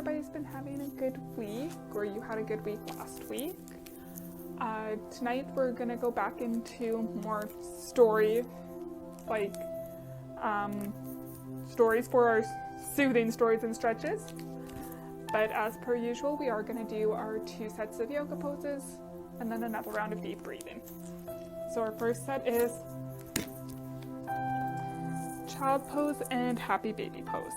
everybody's been having a good week, or you had a good week last week. Tonight we're going to go back into more stories for our soothing stories and stretches. But as per usual, we are going to do our 2 sets of yoga poses and then another round of deep breathing. So our first set is child pose and happy baby pose.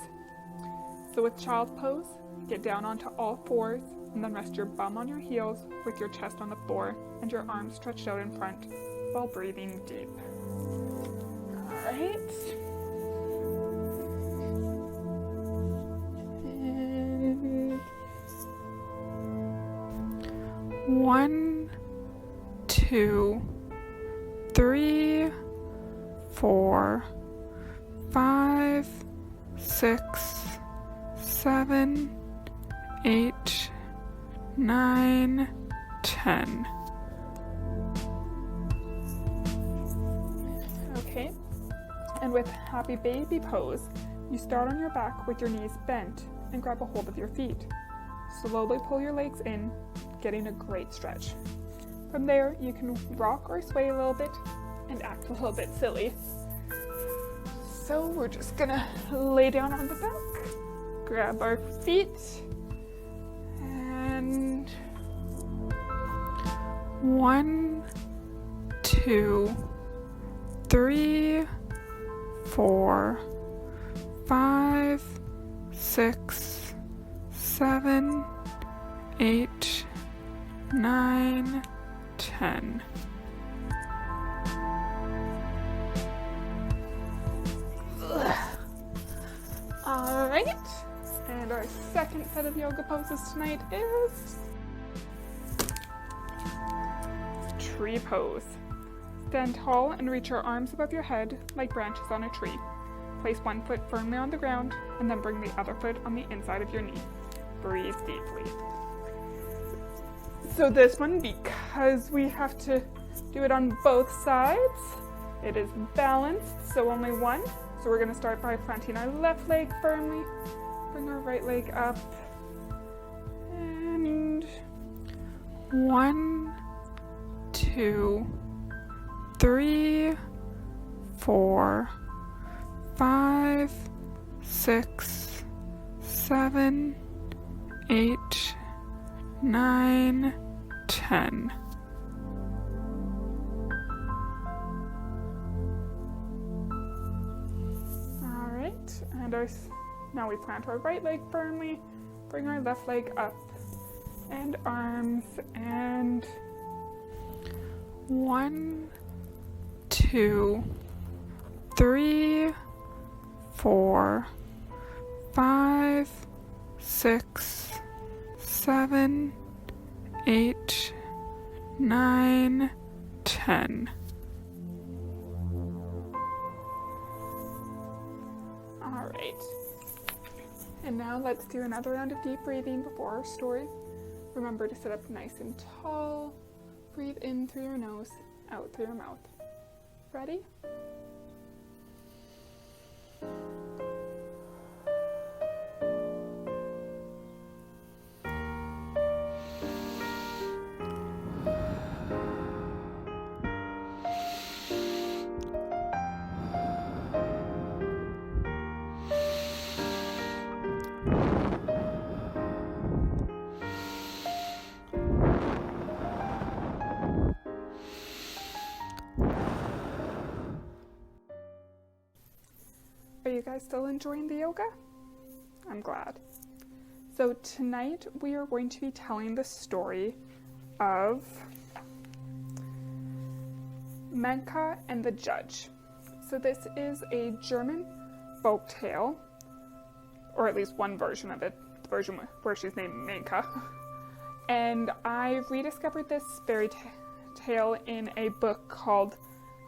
So with child pose, get down onto all fours and then rest your bum on your heels with your chest on the floor and your arms stretched out in front while breathing deep. Alright. And 1, 2, 3, 4, 5, 6, 7, 8, 9, 10. Okay, and with happy baby pose, you start on your back with your knees bent and grab a hold of your feet. Slowly pull your legs in, getting a great stretch. From there, you can rock or sway a little bit and act a little bit silly. So we're just gonna lay down on the back, grab our feet, and 1, 2, 3, 4, 5, 6, 7, 8, 9, 10. Alright, and our second set of yoga poses tonight is tree pose. Stand tall and reach your arms above your head like branches on a tree. Place one foot firmly on the ground and then bring the other foot on the inside of your knee. Breathe deeply. So this one, because we have to do it on both sides, it is balanced, so only one. So we're going to start by planting our left leg firmly, bring our right leg up, and 1, 2, 3, 4, 5, 6, 7, 8, 9, 10. And now we plant our right leg firmly, bring our left leg up, and arms, and 1, 2, 3, 4, 5, 6, 7, 8, 9, 10. Alright, and now let's do another round of deep breathing before our story. Remember to sit up nice and tall. Breathe in through your nose, out through your mouth. Ready? Are you guys still enjoying the yoga? I'm glad. So tonight we are going to be telling the story of Manka and the Judge. So this is a German folk tale, or at least one version of it, the version where she's named Manka. And I rediscovered this fairy tale in a book called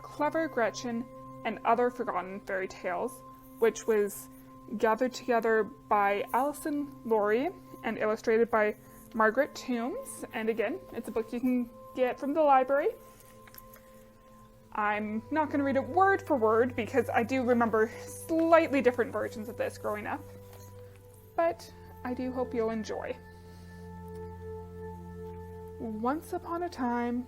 Clever Gretchen and Other Forgotten Fairy Tales, which was gathered together by Alison Laurie and illustrated by Margaret Toombs. And again, it's a book you can get from the library. I'm not going to read it word for word because I do remember slightly different versions of this growing up. But I do hope you'll enjoy. Once upon a time,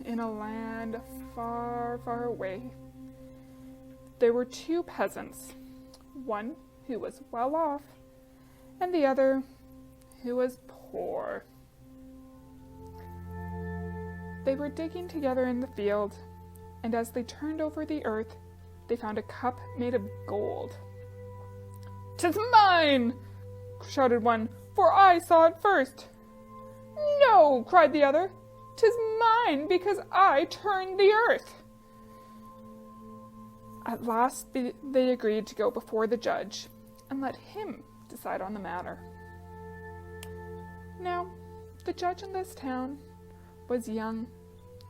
in a land far, far away, there were two peasants, one who was well off and the other who was poor. They were digging together in the field, and as they turned over the earth, they found a cup made of gold. "'Tis mine!" shouted one, "for I saw it first." "No," cried the other, "'tis mine because I turned the earth." At last they agreed to go before the judge and let him decide on the matter. Now, the judge in this town was young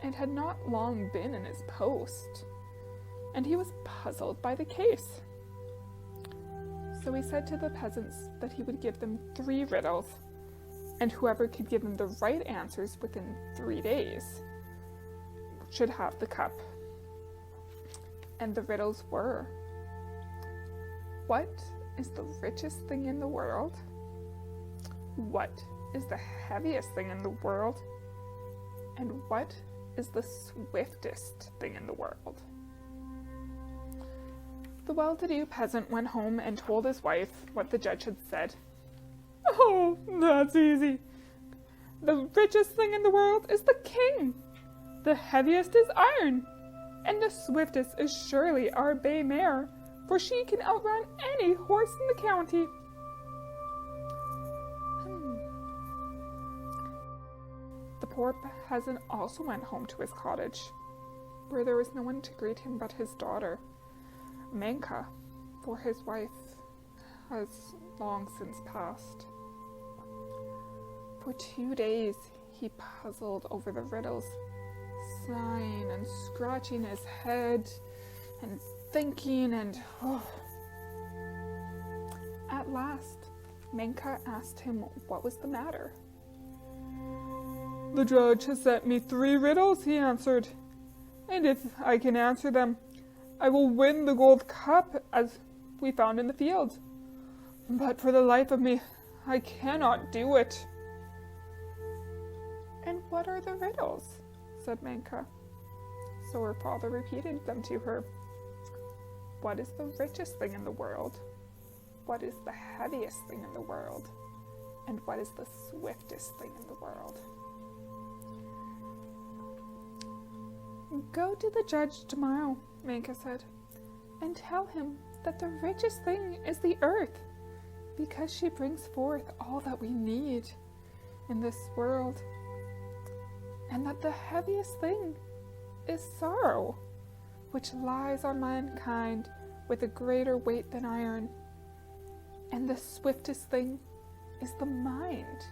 and had not long been in his post, and he was puzzled by the case. So he said to the peasants that he would give them 3 riddles, and whoever could give them the right answers within 3 days should have the cup. And the riddles were: what is the richest thing in the world? What is the heaviest thing in the world? And what is the swiftest thing in the world? The well-to-do peasant went home and told his wife what the judge had said. "Oh, that's easy. The richest thing in the world is the king. The heaviest is iron. And the swiftest is surely our bay mare, for she can outrun any horse in the county." The poor peasant also went home to his cottage, where there was no one to greet him but his daughter, Manka, for his wife has long since passed. For 2 days he puzzled over the riddles, sighing and scratching his head and thinking and At last, Manka asked him what was the matter. "The judge has sent me 3 riddles," he answered, "and if I can answer them, I will win the gold cup as we found in the field. But for the life of me, I cannot do it." "And what are the riddles?" said Manka. So her father repeated them to her. "What is the richest thing in the world? What is the heaviest thing in the world? And what is the swiftest thing in the world?" "Go to the judge tomorrow," Manka said, "and tell him that the richest thing is the earth, because she brings forth all that we need in this world, and that the heaviest thing is sorrow, which lies on mankind with a greater weight than iron, and the swiftest thing is the mind,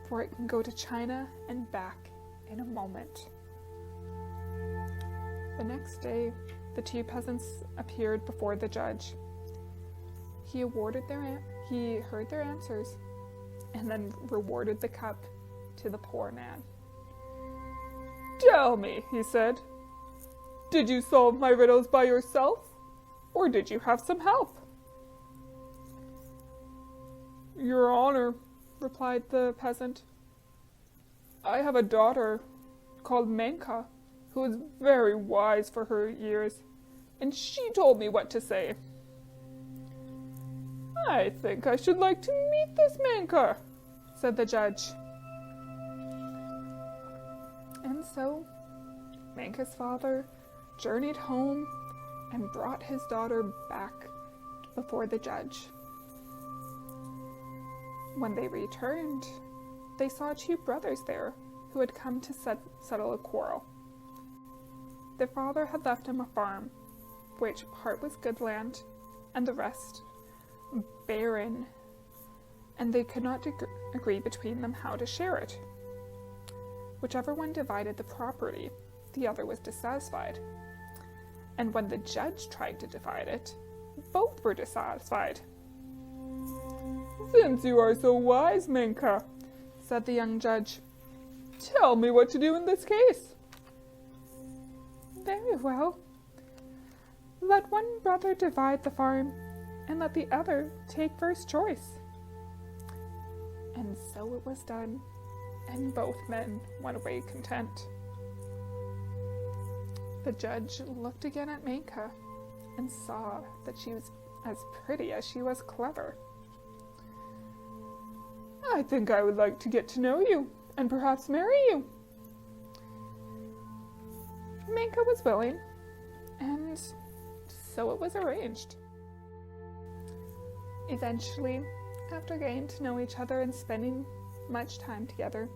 for it can go to China and back in a moment." The next day, the 2 peasants appeared before the judge. He heard their answers, and then rewarded the cup to the poor man. "Tell me," he said, "did you solve my riddles by yourself, or did you have some help?" "Your Honor," replied the peasant, "I have a daughter called Manka, who is very wise for her years, and she told me what to say." "I think I should like to meet this Manka," said the judge. And so Manka's father journeyed home and brought his daughter back before the judge. When they returned, they saw 2 brothers there who had come to settle a quarrel. Their father had left him a farm, which part was good land and the rest barren, and they could not agree between them how to share it. Whichever one divided the property, the other was dissatisfied. And when the judge tried to divide it, both were dissatisfied. "Since you are so wise, Manka," said the young judge, "tell me what to do in this case." "Very well. Let one brother divide the farm, and let the other take first choice. And so it was done, and both men went away content. The judge looked again at Manka and saw that she was as pretty as she was clever. "I think I would like to get to know you, and perhaps marry you." Manka was willing, and so it was arranged. Eventually, after getting to know each other and spending much time together,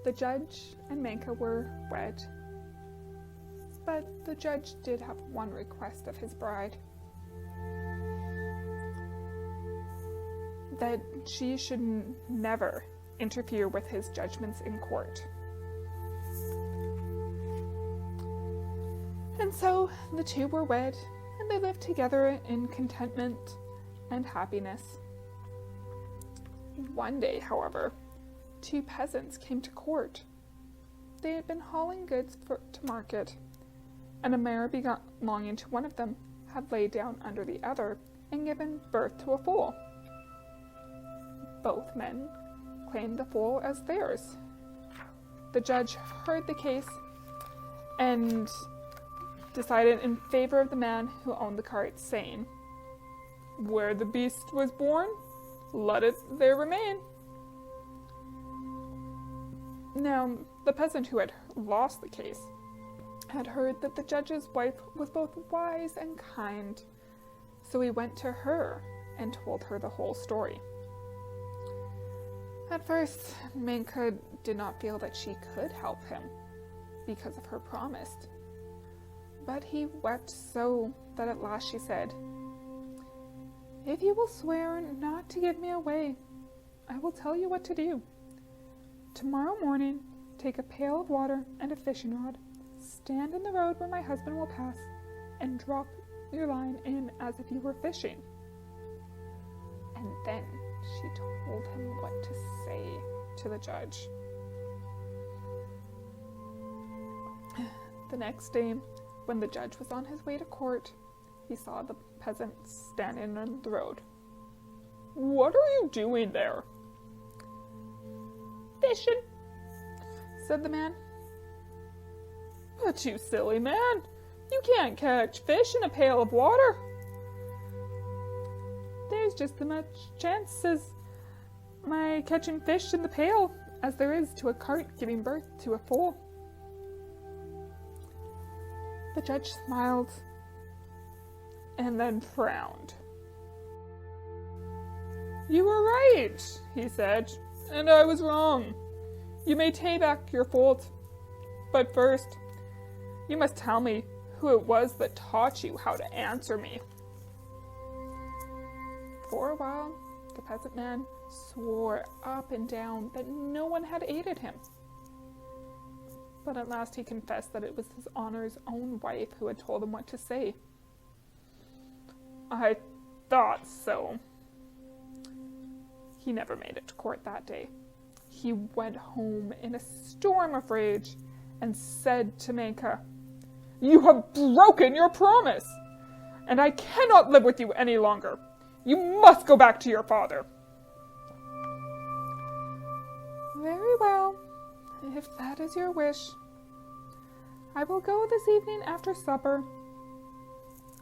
the judge and Manka were wed. But the judge did have one request of his bride: that she should never interfere with his judgments in court. And so the two were wed, and they lived together in contentment and happiness. One day, however, two peasants came to court. They had been hauling goods to market, and a mare belonging to one of them had laid down under the other and given birth to a foal. Both men claimed the foal as theirs. The judge heard the case and decided in favor of the man who owned the cart, saying, "Where the beast was born, let it there remain." Now, the peasant who had lost the case had heard that the judge's wife was both wise and kind, so he went to her and told her the whole story. At first, Manka did not feel that she could help him because of her promise, but he wept so that at last she said, "If you will swear not to give me away, I will tell you what to do. Tomorrow morning, take a pail of water and a fishing rod, stand in the road where my husband will pass, and drop your line in as if you were fishing." And then she told him what to say to the judge. The next day, when the judge was on his way to court, he saw the peasant standing on the road. "What are you doing there?" "Fishing," said the man. "But you silly man, you can't catch fish in a pail of water." "There's just as much chance as my catching fish in the pail as there is to a cart giving birth to a foal." The judge smiled and then frowned. "You were right," he said, "and I was wrong. You may pay back your fault, but first, you must tell me who it was that taught you how to answer me." For a while, the peasant man swore up and down that no one had aided him. But at last he confessed that it was his honor's own wife who had told him what to say. "I thought so." He never made it to court that day. He went home in a storm of rage and said to Manka, "You have broken your promise, and I cannot live with you any longer. You must go back to your father." "Very well, if that is your wish. I will go this evening after supper.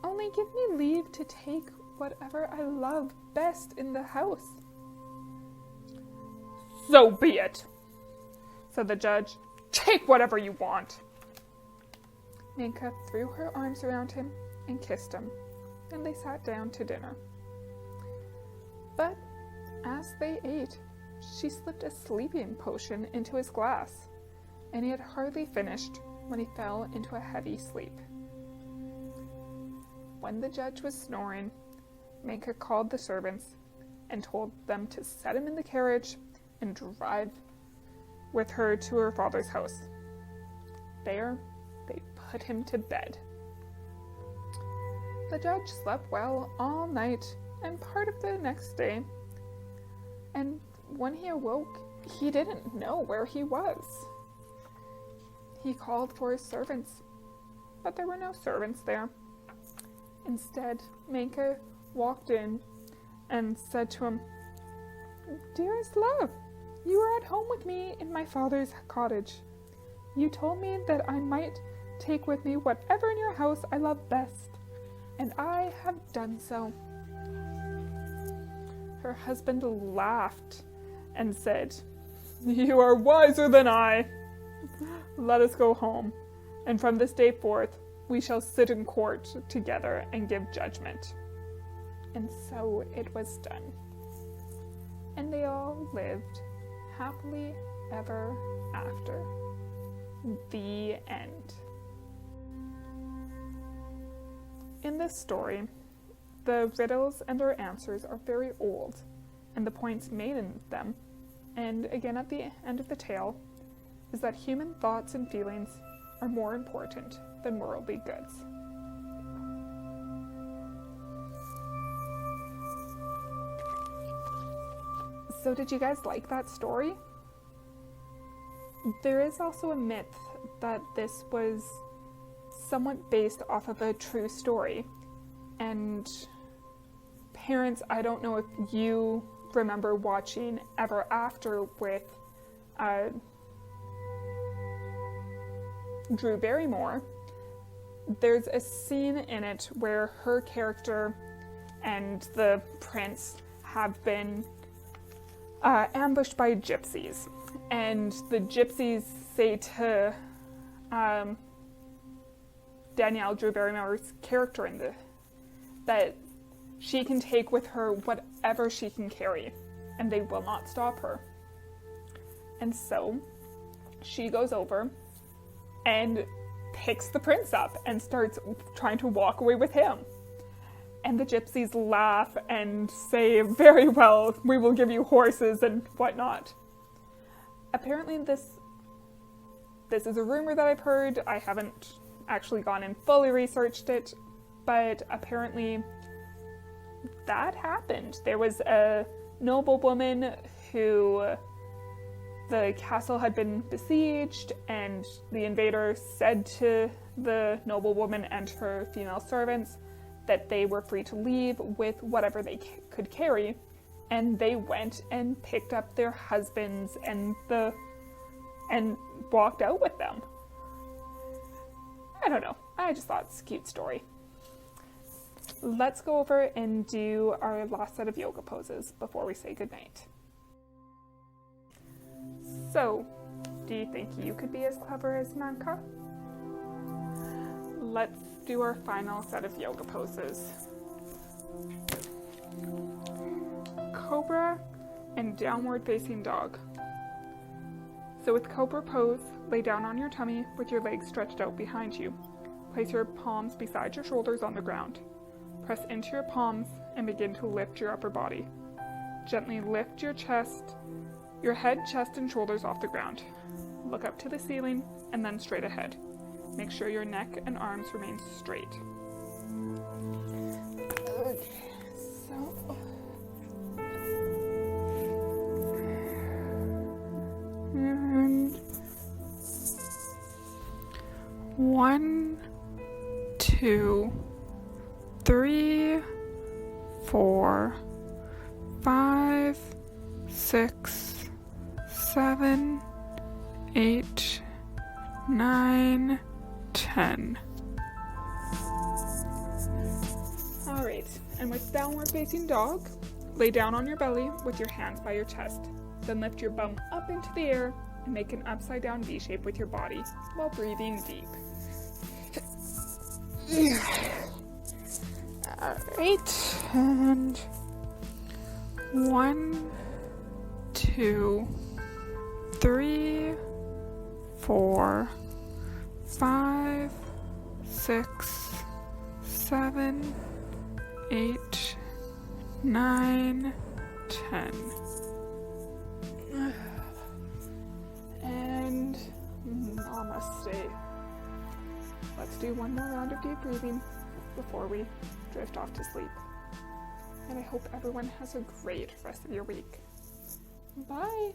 Only give me leave to take whatever I love best in the house." "So be it," said the judge. "Take whatever you want." Manka threw her arms around him and kissed him, and they sat down to dinner. But as they ate, she slipped a sleeping potion into his glass, and he had hardly finished when he fell into a heavy sleep. When the judge was snoring, Manka called the servants and told them to set him in the carriage and drive with her to her father's house. There, they put him to bed. The judge slept well all night and part of the next day, and when he awoke, he didn't know where he was. He called for his servants, but there were no servants there. Instead, Manka walked in and said to him, Dearest love, you are at home with me in my father's cottage. You told me that I might take with me whatever in your house I love best, and I have done so. Her husband laughed and said, You are wiser than I. Let us go home, and from this day forth we shall sit in court together and give judgment. And so it was done. And they all lived happily ever after. The end. In this story, the riddles and their answers are very old, and the points made in them, and again at the end of the tale, is that human thoughts and feelings are more important than worldly goods. So did you guys like that story? There is also a myth that this was somewhat based off of a true story. And parents, I don't know if you remember watching Ever After with Drew Barrymore. There's a scene in it where her character and the prince have been ambushed by gypsies, and the gypsies say to Danielle, Drew Barrymore's character in that she can take with her whatever she can carry, and they will not stop her. And so she goes over and picks the prince up and starts trying to walk away with him. And the gypsies laugh and say, very well, we will give you horses and whatnot. Apparently this is a rumor that I've heard. I haven't actually gone and fully researched it, but apparently that happened. There was a noblewoman who the castle had been besieged, and the invader said to the noblewoman and her female servants that they were free to leave with whatever they could carry, and they went and picked up their husbands and walked out with them. I don't know. I just thought it's a cute story. Let's go over and do our last set of yoga poses before we say goodnight. So, do you think you could be as clever as Manka? Let's do our final set of yoga poses. Cobra and downward facing dog. So with Cobra Pose, lay down on your tummy with your legs stretched out behind you. Place your palms beside your shoulders on the ground. Press into your palms and begin to lift your upper body. Gently lift your chest, your head, chest, and shoulders off the ground. Look up to the ceiling and then straight ahead. Make sure your neck and arms remain straight. Okay, so... And... 1, 2, 3, 4, 5, 6, 7, 8, 9, 10. Alright, and with downward facing dog, lay down on your belly with your hands by your chest. Then lift your bum up into the air and make an upside down V shape with your body while breathing deep. Alright, and 1, 2, 3, 4, 5, 6, 7, 8, 9, 10. And namaste. Let's do one more round of deep breathing before we drift off to sleep. And I hope everyone has a great rest of your week. Bye!